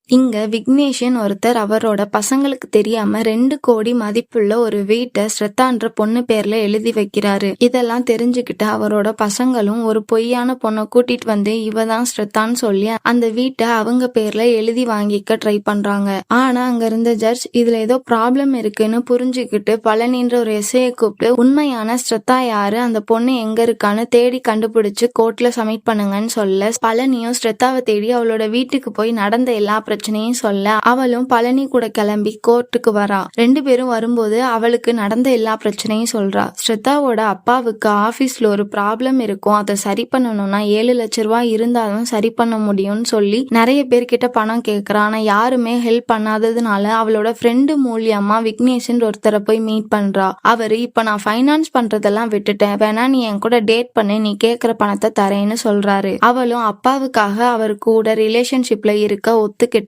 இங்க விக்னேஷன் ஒருத்தர் அவரோட பசங்களுக்கு தெரியாம 2 கோடி மதிப்புள்ள ஒரு வீட்டை ஸ்ரத்தான்ற பொண்ணு பேர்ல எழுதி வைக்கிறாரு. இதெல்லாம் தெரிஞ்சுக்கிட்டு அவரோட பசங்களும் ஒரு பொய்யான பொண்ணை கூட்டிட்டு வந்து இவதான் ஸ்ரத்தான்னு சொல்லி அந்த வீட்டை அவங்க பேர்ல எழுதி வாங்கிக்க ட்ரை பண்றாங்க. ஆனா அங்க இருந்த ஜட்ஜ் இதுல ஏதோ ப்ராப்ளம் இருக்குன்னு புரிஞ்சுக்கிட்டு பழனின்ற ஒரு எஸ்ஐயை கூப்பிட்டு உண்மையான ஸ்ரத்தா யாரு, அந்த பொண்ணு எங்க இருக்கான்னு தேடி கண்டுபிடிச்சு கோர்ட்ல சப்மிட் பண்ணுங்கன்னு சொல்ல பழனியும் ஸ்ரத்தாவை தேடி அவளோட வீட்டுக்கு போய் நடந்த எல்லா பிரச்சனையும் சொல்ல அவளும் பழனி கூட கிளம்பி கோர்ட்டுக்கு வரா. 2 பேரும் வரும்போது அவளுக்கு நடந்த எல்லா பிரச்சனையும் சொல்றா. ஸ்ரத்தாவோட அப்பாவுக்கு ஆபீஸ்ல ஒரு ப்ராப்ளம் இருக்கும், அதை சரி பண்ணணும்னா 7 லட்சம் ரூபாய் இருந்தாலும் சரி பண்ண முடியும்னு சொல்லி நிறைய பேர்கிட்ட பணம் கேட்கறா. ஆனா யாருமே ஹெல்ப் பண்ணாததுனால அவளோட ஃப்ரெண்டு மூலியமா விக்னேஷன் ஒருத்தரை போய் மீட் பண்றா. அவரு இப்ப நான் ஃபைனான்ஸ் பண்றதெல்லாம் விட்டுட்டேன், வேணா நீ என் கூட டேட் பண்ணு, நீ கேக்குற பணத்தை தரேன்னு சொல்றாரு. அவளும் அப்பாவுக்காக அவர் கூட ரிலேஷன்ஷிப்ல இருக்க ஒத்துக்கிட்டு